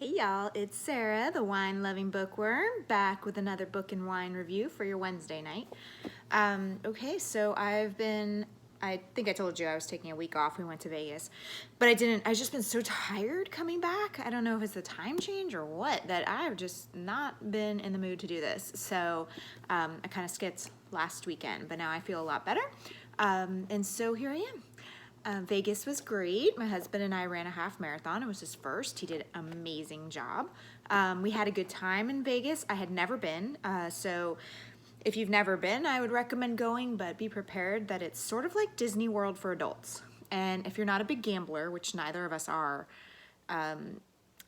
Hey y'all, it's Sarah, the wine-loving bookworm, back with another book and wine review for your Wednesday night. Okay, so I think I told you I was taking a week off. We went to Vegas, but I didn't. I've just been so tired coming back. I don't know if it's the time change or what, that I've just not been in the mood to do this. So I kind of skipped last weekend, but now I feel a lot better. And so here I am. Vegas was great. My husband and I ran a half marathon. It was his first. He did an amazing job. We had a good time in Vegas. I had never been, so if you've never been, I would recommend going, but be prepared that it's sort of like Disney World for adults. And if you're not a big gambler, which neither of us are,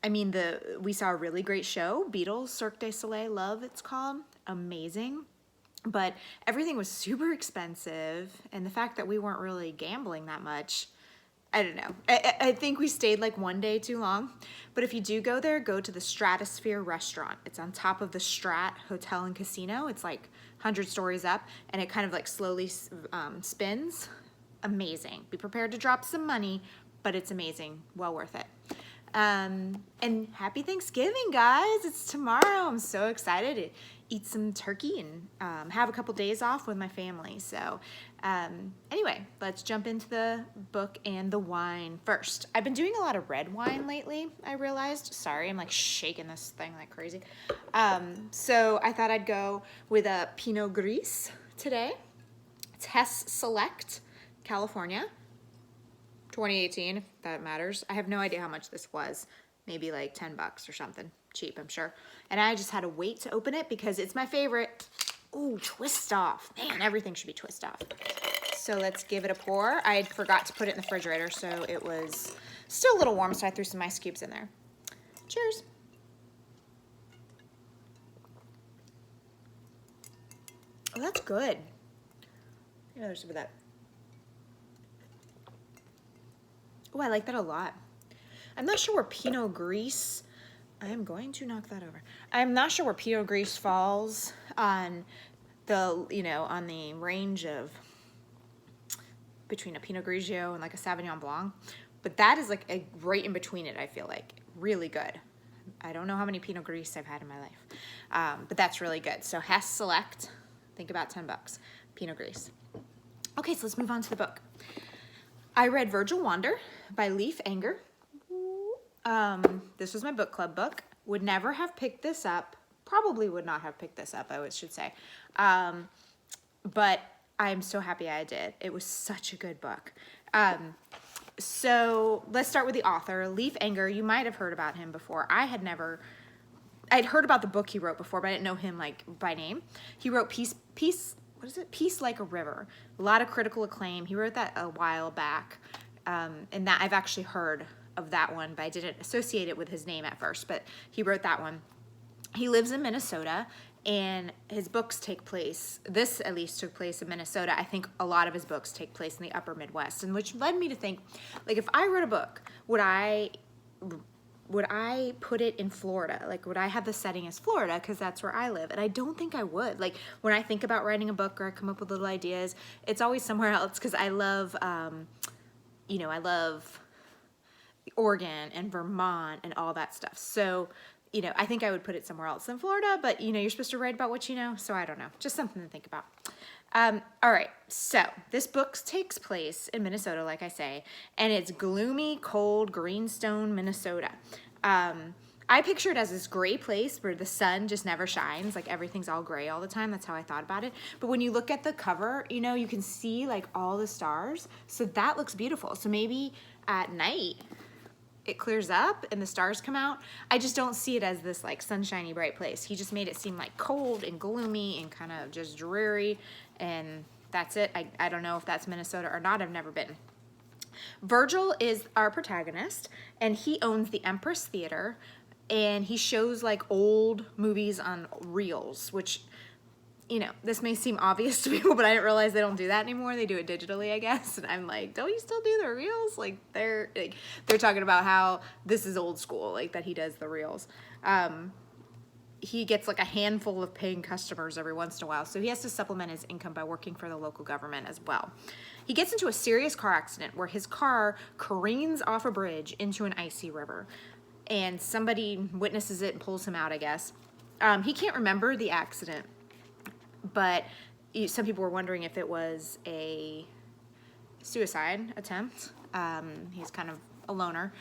we saw a really great show, Beatles, Cirque du Soleil, Love it's called, amazing. But everything was super expensive, and the fact that we weren't really gambling that much, I don't know. I think we stayed like one day too long. But if you do go there, go to the Stratosphere restaurant. It's on top of the Strat Hotel and Casino. It's like 100 stories up, and it kind of like slowly spins. Amazing. Be prepared to drop some money, but it's amazing. Well worth it. And happy Thanksgiving, guys. It's tomorrow. I'm so excited to eat some turkey and have a couple days off with my family. So anyway, let's jump into the book and the wine first. I've been doing a lot of red wine lately, I realized. Sorry, I'm like shaking this thing like crazy. So I thought I'd go with a Pinot Gris today. It's Hess Select, California. 2018, if that matters. I have no idea how much this was. Maybe like 10 bucks or something. Cheap, I'm sure. And I just had to wait to open it because it's my favorite. Ooh, twist off. Man, everything should be twist off. So let's give it a pour. I forgot to put it in the refrigerator, so it was still a little warm, so I threw some ice cubes in there. Cheers. Oh, that's good. Yeah, there's some of that. Oh, I like that a lot. I'm not sure where Pinot Gris, I am going to knock that over. I'm not sure where Pinot Gris falls on the, on the range of between a Pinot Grigio and like a Sauvignon Blanc, but that is like right in between it, I feel like. Really good. I don't know how many Pinot Gris I've had in my life, but that's really good. So Hess Select, think about 10 bucks, Pinot Gris. Okay, so let's move on to the book. I read Virgil Wander by Leif Enger. This was my book club book. Would never have picked this up. Probably would not have picked this up, I should say. But I'm so happy I did. It was such a good book. So let's start with the author, Leif Enger. You might have heard about him before. I'd heard about the book he wrote before, but I didn't know him like by name. He wrote Peace Like a River. A lot of critical acclaim. He wrote that a while back. And that I've actually heard of that one, but I didn't associate it with his name at first, but he wrote that one. He lives in Minnesota, and his books take place, this at least took place in Minnesota. I think a lot of his books take place in the upper Midwest, and which led me to think, like, if I wrote a book, would I put it in Florida? Like, would I have the setting as Florida? Because that's where I live. And I don't think I would. Like, when I think about writing a book or I come up with little ideas, it's always somewhere else because I love, I love Oregon and Vermont and all that stuff. So, I think I would put it somewhere else than Florida, but, you're supposed to write about what you know, so I don't know. Just something to think about. All right, so this book takes place in Minnesota, like I say, and it's gloomy, cold Greenstone, Minnesota. I picture it as this gray place where the sun just never shines, like everything's all gray all the time. That's how I thought about it. But when you look at the cover, you can see like all the stars. So that looks beautiful. So maybe at night it clears up and the stars come out. I just don't see it as this like sunshiny, bright place. He just made it seem like cold and gloomy and kind of just dreary, and that's it. I don't know if that's Minnesota or not. I've never been. Virgil is our protagonist, and he owns the Empress Theater, and he shows like old movies on reels, which, this may seem obvious to people, but I didn't realize they don't do that anymore. They do it digitally, I guess. And I'm like, don't you still do the reels? Like they're talking about how this is old school, like that he does the reels. He gets like a handful of paying customers every once in a while, so he has to supplement his income by working for the local government as well. He gets into a serious car accident where his car careens off a bridge into an icy river. and somebody witnesses it and pulls him out, I guess. He can't remember the accident, but some people were wondering if it was a suicide attempt. He's kind of a loner.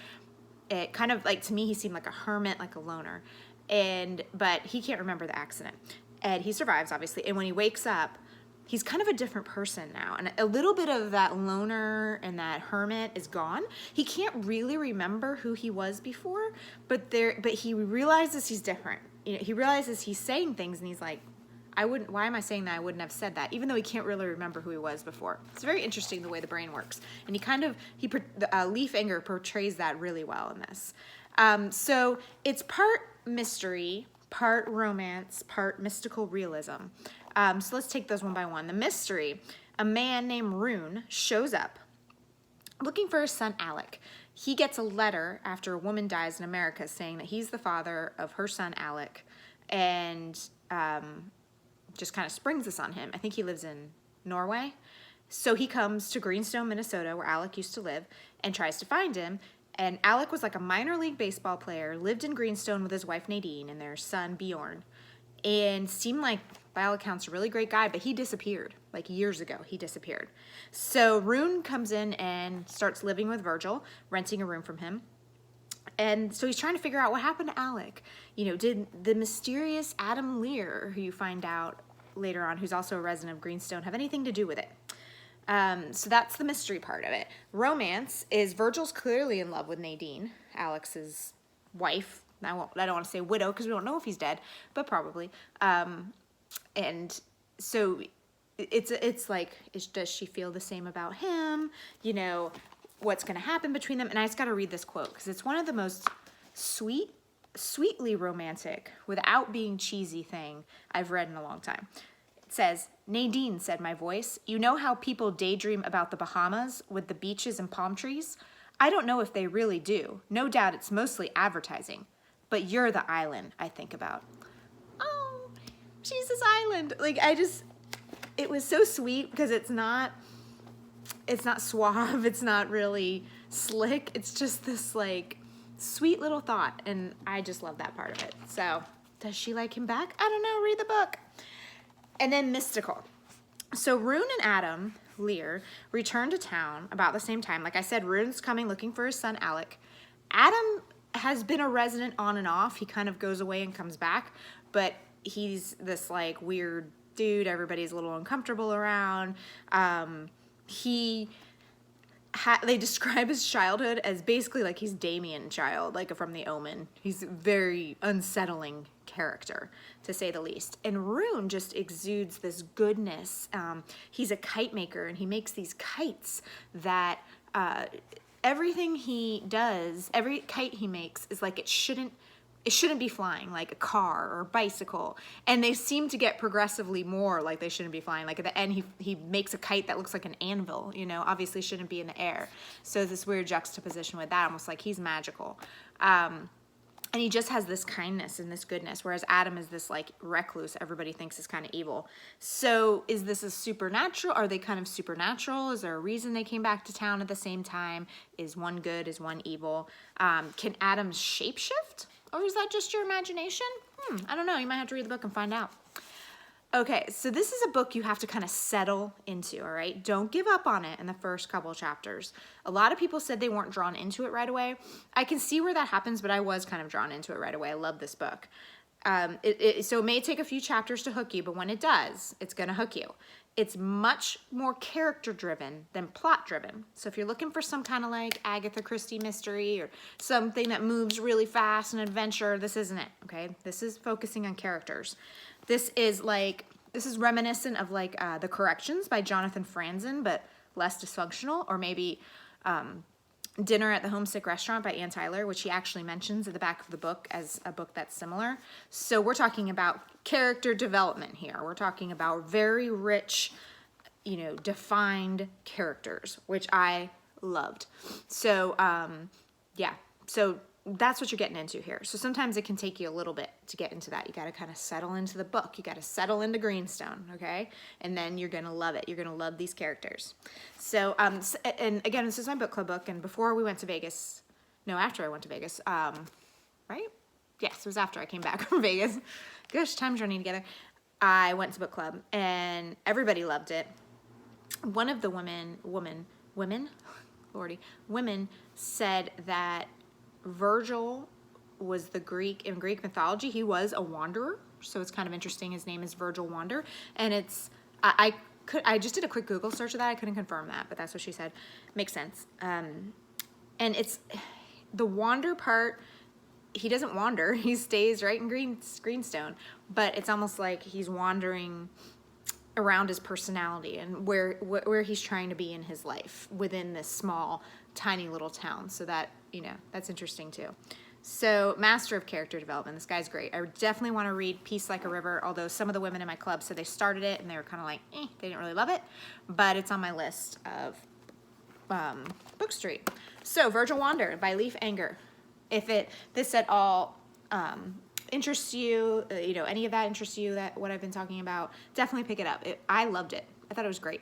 It kind of, like, to me, he seemed like a hermit, like a loner. But he can't remember the accident. And he survives, obviously. And when he wakes up, he's kind of a different person now. And a little bit of that loner and that hermit is gone. He can't really remember who he was before, but he realizes he's different. He realizes he's saying things, and he's like, why am I saying that? I wouldn't have said that, even though he can't really remember who he was before. It's very interesting the way the brain works. And Leif Enger portrays that really well in this. So it's part mystery, part romance, part mystical realism. So let's take those one by one. The mystery, a man named Rune shows up looking for his son Alec. He gets a letter after a woman dies in America saying that he's the father of her son Alec, and just kind of springs this on him. I think he lives in Norway. So he comes to Greenstone, Minnesota, where Alec used to live, and tries to find him. And Alec was like a minor league baseball player, lived in Greenstone with his wife Nadine and their son Bjorn, and seemed like, by all accounts, a really great guy, but he disappeared. Like years ago, he disappeared. So Rune comes in and starts living with Virgil, renting a room from him. And so he's trying to figure out what happened to Alec. Did the mysterious Adam Lear, who you find out later on, who's also a resident of Greenstone, have anything to do with it? So that's the mystery part of it. Romance is Virgil's clearly in love with Nadine, Alex's wife. I don't want to say widow because we don't know if he's dead, but probably. And so it's like, does she feel the same about him? What's going to happen between them? And I just got to read this quote because it's one of the most sweetly romantic, without being cheesy thing I've read in a long time. It says, "Nadine," said my voice, "you know how people daydream about the Bahamas with the beaches and palm trees? I don't know if they really do. No doubt it's mostly advertising. But you're the island I think about." Oh, Jesus Island. It was so sweet because it's not suave. It's not really slick. It's just this like sweet little thought. And I just love that part of it. So does she like him back? I don't know. Read the book. And then mystical. So Rune and Adam Lear return to town about the same time. Like I said, Rune's coming looking for his son Alec. Adam has been a resident on and off. He kind of goes away and comes back, but he's this like weird dude everybody's a little uncomfortable around. They describe his childhood as basically like he's Damien child, like from The Omen. He's a very unsettling character, to say the least. And Rune just exudes this goodness. He's a kite maker, and he makes these kites that everything he does, every kite he makes is like it shouldn't be flying, like a car or a bicycle. And they seem to get progressively more like they shouldn't be flying. Like at the end, he makes a kite that looks like an anvil, obviously shouldn't be in the air. So this weird juxtaposition with that, almost like he's magical. And he just has this kindness and this goodness, whereas Adam is this like recluse everybody thinks is kind of evil. So is this a supernatural? Are they kind of supernatural? Is there a reason they came back to town at the same time? Is one good? Is one evil? Can Adam shapeshift? Or is that just your imagination? I don't know. You might have to read the book and find out. Okay, so this is a book you have to kind of settle into, all right? Don't give up on it in the first couple of chapters. A lot of people said they weren't drawn into it right away. I can see where that happens, but I was kind of drawn into it right away. I love this book. So it may take a few chapters to hook you, but when it does, it's going to hook you. It's much more character-driven than plot-driven. So if you're looking for some kind of like Agatha Christie mystery or something that moves really fast, an adventure, this isn't it, okay? This is focusing on characters. This is reminiscent of like The Corrections by Jonathan Franzen, but less dysfunctional, or maybe Dinner at the Homesick Restaurant by Ann Tyler, which he actually mentions at the back of the book as a book that's similar. So we're talking about character development here. We're talking about very rich, defined characters, which I loved. So, yeah. So that's what you're getting into here. So sometimes it can take you a little bit to get into that. You got to kind of settle into the book. You got to settle into Greenstone, okay? And then you're going to love it. You're going to love these characters. So, and again, this is my book club book. And before we went to Vegas, no, after I went to Vegas, right? Yes, it was after I came back from Vegas. Gosh, time's running together. I went to book club and everybody loved it. One of the women, Lordy, women said that Virgil was in Greek mythology, he was a wanderer. So it's kind of interesting. His name is Virgil Wander. And it's, I just did a quick Google search of that. I couldn't confirm that, but that's what she said. Makes sense. And it's the wander part, he doesn't wander. He stays right in Greenstone, but it's almost like he's wandering around his personality and where he's trying to be in his life within this small, tiny little town. So that, you know, that's interesting too. So, master of character development. This guy's great. I definitely want to read Peace Like a River, although some of the women in my club said they started it and they were kind of like, they didn't really love it. But it's on my list of Book Street. So, Virgil Wander by Leif Enger. If this at all interests you, you know, any of that interests you, that what I've been talking about, definitely pick it up. I loved it. I thought it was great.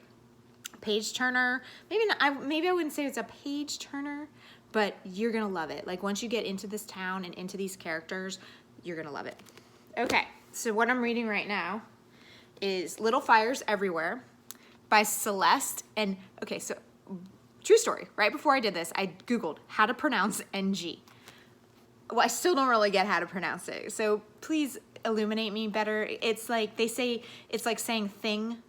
Page turner. Maybe I wouldn't say it's a page turner, but you're going to love it. Like, once you get into this town and into these characters, you're going to love it. Okay, so what I'm reading right now is Little Fires Everywhere by Celeste. And, okay, so, true story. Right before I did this, I Googled how to pronounce NG. Well, I still don't really get how to pronounce it. So, please illuminate me better. It's like, they say, it's like saying thing,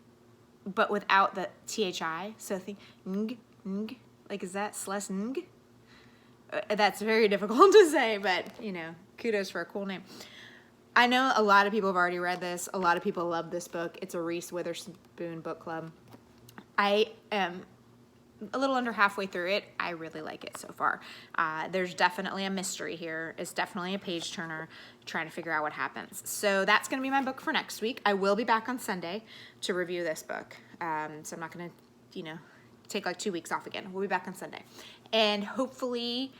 but without the THI. So, think, ng. Like, is that Celeste ng? That's very difficult to say, but, you know, kudos for a cool name. I know a lot of people have already read this. A lot of people love this book. It's a Reese Witherspoon book club. I am a little under halfway through it. I really like it so far. There's definitely a mystery here. It's definitely a page turner, trying to figure out what happens. So that's going to be my book for next week. I will be back on Sunday to review this book. So I'm not going to, you know, take like 2 weeks off again. We'll be back on Sunday. And hopefully,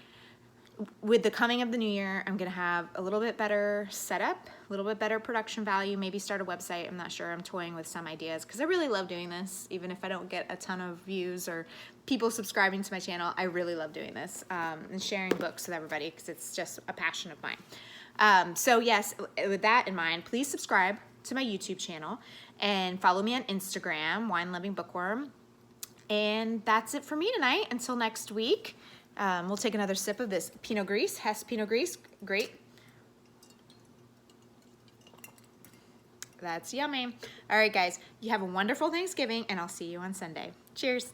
with the coming of the new year, I'm going to have a little bit better setup, a little bit better production value, maybe start a website. I'm not sure. I'm toying with some ideas because I really love doing this. Even if I don't get a ton of views or people subscribing to my channel, I really love doing this and sharing books with everybody because it's just a passion of mine. So yes, with that in mind, please subscribe to my YouTube channel and follow me on Instagram, Wine Loving Bookworm. And that's it for me tonight. Until next week, we'll take another sip of this Pinot Gris, Hess Pinot Gris. Great. That's yummy. All right, guys, you have a wonderful Thanksgiving, and I'll see you on Sunday. Cheers.